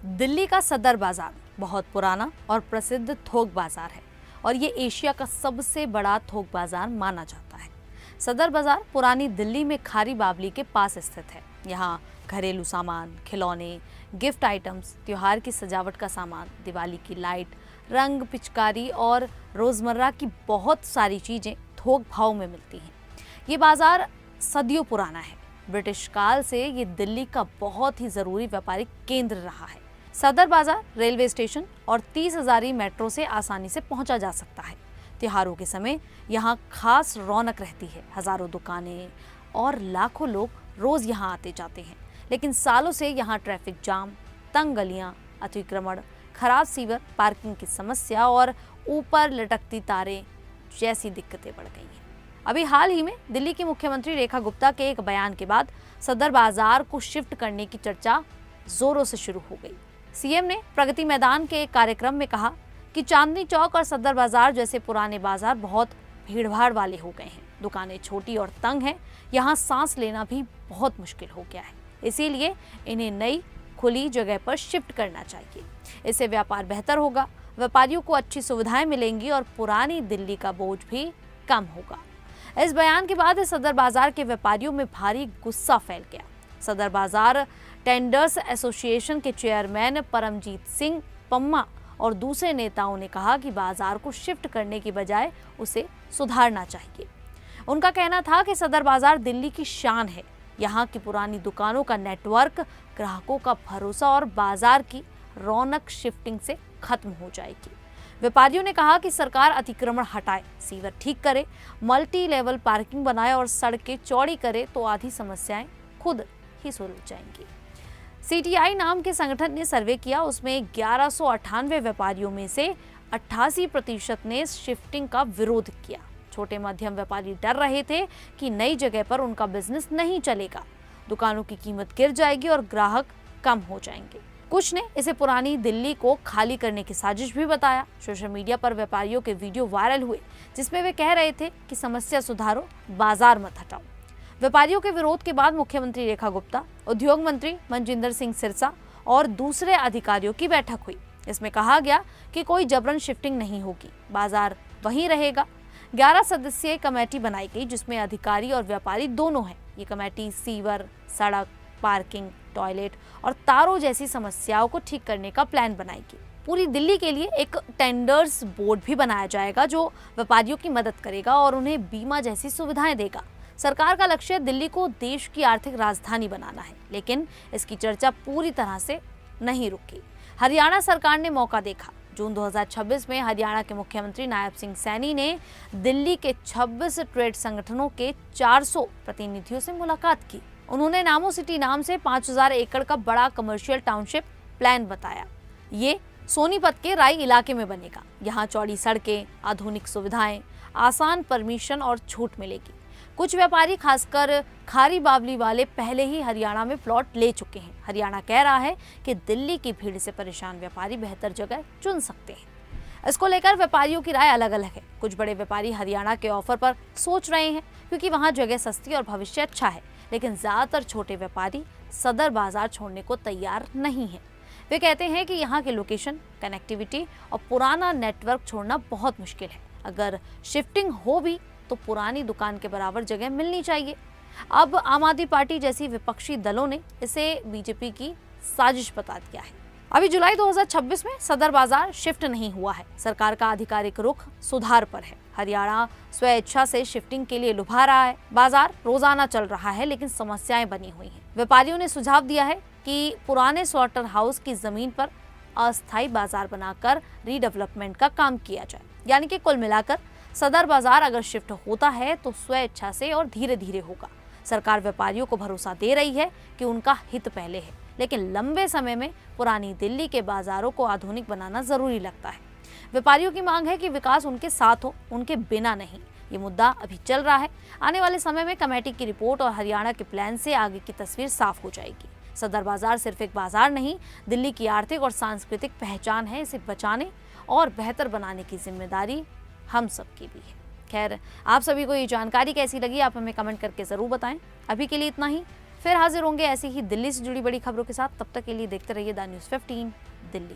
दिल्ली का सदर बाजार बहुत पुराना और प्रसिद्ध थोक बाजार है और ये एशिया का सबसे बड़ा थोक बाजार माना जाता है। सदर बाजार पुरानी दिल्ली में खारी बावली के पास स्थित है। यहाँ घरेलू सामान, खिलौने, गिफ्ट आइटम्स, त्योहार की सजावट का सामान, दिवाली की लाइट, रंग, पिचकारी और रोजमर्रा की बहुत सारी चीजें थोक भाव में मिलती हैं। ये बाजार सदियों पुराना है। ब्रिटिश काल से ये दिल्ली का बहुत ही जरूरी व्यापारिक केंद्र रहा है। सदर बाजार रेलवे स्टेशन और 30 हजारी मेट्रो से आसानी से पहुंचा जा सकता है। त्योहारों के समय यहाँ खास रौनक रहती है। हजारों दुकानें और लाखों लोग रोज यहाँ आते जाते हैं। लेकिन सालों से यहाँ ट्रैफिक जाम, तंग गलियां, अतिक्रमण, खराब सीवर, पार्किंग की समस्या और ऊपर लटकती तारें जैसी दिक्कतें बढ़ गई हैं। अभी हाल ही में दिल्ली की मुख्यमंत्री रेखा गुप्ता के एक बयान के बाद सदर बाजार को शिफ्ट करने की चर्चा जोरों से शुरू हो गई। सीएम ने प्रगति मैदान के एक कार्यक्रम में कहा कि चांदनी चौक और सदर बाजार जैसे पुराने बाजार बहुत भीड़भाड़ वाले हो गए हैं। दुकानें छोटी और तंग हैं। यहाँ सांस लेना भी बहुत मुश्किल हो गया है। इसीलिए इन्हें नई खुली जगह पर शिफ्ट करना चाहिए। इससे व्यापार बेहतर होगा, व्यापारियों को अच्छी सुविधाएं मिलेंगी और पुरानी दिल्ली का बोझ भी कम होगा। इस बयान के बाद सदर बाजार के व्यापारियों में भारी गुस्सा फैल गया। सदर बाजार टेंडर्स एसोसिएशन के चेयरमैन परमजीत सिंह पम्मा और दूसरे नेताओं ने कहा कि बाजार को शिफ्ट करने की बजाय उसे सुधारना चाहिए। उनका कहना था कि सदर बाजार दिल्ली की शान है। यहाँ की पुरानी दुकानों का नेटवर्क, ग्राहकों का भरोसा और बाजार की रौनक शिफ्टिंग से खत्म हो जाएगी। व्यापारियों ने कहा कि सरकार अतिक्रमण हटाए, सीवर ठीक करे, मल्टी लेवल पार्किंग बनाए और सड़कें चौड़ी करे तो आधी समस्याएं खुद ही सुलझ जाएंगी। सीटीआई नाम के संगठन ने सर्वे किया। उसमें 1198 व्यापारियों में से 88% ने शिफ्टिंग का विरोध किया। छोटे मध्यम व्यापारी डर रहे थे कि नई जगह पर उनका बिजनेस नहीं चलेगा, दुकानों की कीमत गिर जाएगी और ग्राहक कम हो जाएंगे। कुछ ने इसे पुरानी दिल्ली को खाली करने की साजिश भी बताया। सोशल मीडिया पर व्यापारियों के वीडियो वायरल हुए जिसमें वे कह रहे थे कि समस्या सुधारो, बाजार मत हटाओ। व्यापारियों के विरोध के बाद मुख्यमंत्री रेखा गुप्ता, उद्योग मंत्री मनजिंदर सिंह सिरसा और दूसरे अधिकारियों की बैठक हुई। इसमें कहा गया कि कोई जबरन शिफ्टिंग नहीं होगी, बाजार वहीं रहेगा। 11 सदस्यीय कमेटी बनाई गई जिसमें अधिकारी और व्यापारी दोनों हैं। ये कमेटी सीवर, सड़क, पार्किंग, टॉयलेट और तारों जैसी समस्याओं को ठीक करने का प्लान बनाएगी। पूरी दिल्ली के लिए एक टेंडर्स बोर्ड भी बनाया जाएगा जो व्यापारियों की मदद करेगा और उन्हें बीमा जैसी सुविधाएं देगा। सरकार का लक्ष्य दिल्ली को देश की आर्थिक राजधानी बनाना है, लेकिन इसकी चर्चा पूरी तरह से नहीं रुकी। हरियाणा सरकार ने मौका देखा। जून 2026 में हरियाणा के मुख्यमंत्री नायब सिंह सैनी ने दिल्ली के 26 ट्रेड संगठनों के 400 प्रतिनिधियों से मुलाकात की। उन्होंने नामो सिटी नाम से 5000 एकड़ का बड़ा कमर्शियल टाउनशिप प्लान बताया। ये सोनीपत के राई इलाके में बनेगा। यहाँ चौड़ी सड़कें, आधुनिक सुविधाएं, आसान परमिशन और छूट मिलेगी। कुछ व्यापारी, खासकर खारी बावली वाले, पहले ही हरियाणा में प्लॉट ले चुके हैं। हरियाणा कह रहा है कि दिल्ली की भीड़ से परेशान व्यापारी बेहतर जगह चुन सकते हैं। इसको लेकर व्यापारियों की राय अलग अलग है। कुछ बड़े व्यापारी हरियाणा के ऑफर पर सोच रहे हैं क्योंकि वहां जगह सस्ती और भविष्य अच्छा है, लेकिन ज्यादातर छोटे व्यापारी सदर बाजार छोड़ने को तैयार नहीं है। वे कहते हैं कि यहाँ के लोकेशन, कनेक्टिविटी और पुराना नेटवर्क छोड़ना बहुत मुश्किल है। अगर शिफ्टिंग हो भी तो पुरानी दुकान के बराबर जगह मिलनी चाहिए। अब आम आदमी पार्टी जैसी विपक्षी दलों ने इसे बीजेपी की साजिश बता दिया है। अभी जुलाई 2026 में सदर बाजार शिफ्ट नहीं हुआ है। सरकार का आधिकारिक रुख सुधार पर है। हरियाणा स्वेच्छा से शिफ्टिंग के लिए लुभा रहा है। बाजार रोजाना चल रहा है, लेकिन समस्याएं बनी हुई हैं। व्यापारियों ने सुझाव दिया है कि पुराने स्लॉटर हाउस की जमीन पर अस्थायी बाजार बनाकर रीडेवलपमेंट का काम किया जाए। यानी कि कुल मिलाकर सदर बाजार अगर शिफ्ट होता है तो स्वेच्छा से और धीरे धीरे होगा। सरकार व्यापारियों को भरोसा दे रही है कि उनका हित पहले है, लेकिन लंबे समय में पुरानी दिल्ली के बाजारों को आधुनिक बनाना जरूरी लगता है। व्यापारियों की मांग है कि विकास उनके साथ हो, उनके बिना नहीं। ये मुद्दा अभी चल रहा है। आने वाले समय में कमेटी की रिपोर्ट और हरियाणा के प्लान से आगे की तस्वीर साफ हो जाएगी। सदर बाजार सिर्फ एक बाजार नहीं, दिल्ली की आर्थिक और सांस्कृतिक पहचान है। इसे बचाने और बेहतर बनाने की जिम्मेदारी हम सबकी भी है। खैर, आप सभी को ये जानकारी कैसी लगी आप हमें कमेंट करके जरूर बताएं। अभी के लिए इतना ही। फिर हाजिर होंगे ऐसी ही दिल्ली से जुड़ी बड़ी खबरों के साथ। तब तक के लिए देखते रहिए द न्यूज़ 15 दिल्ली।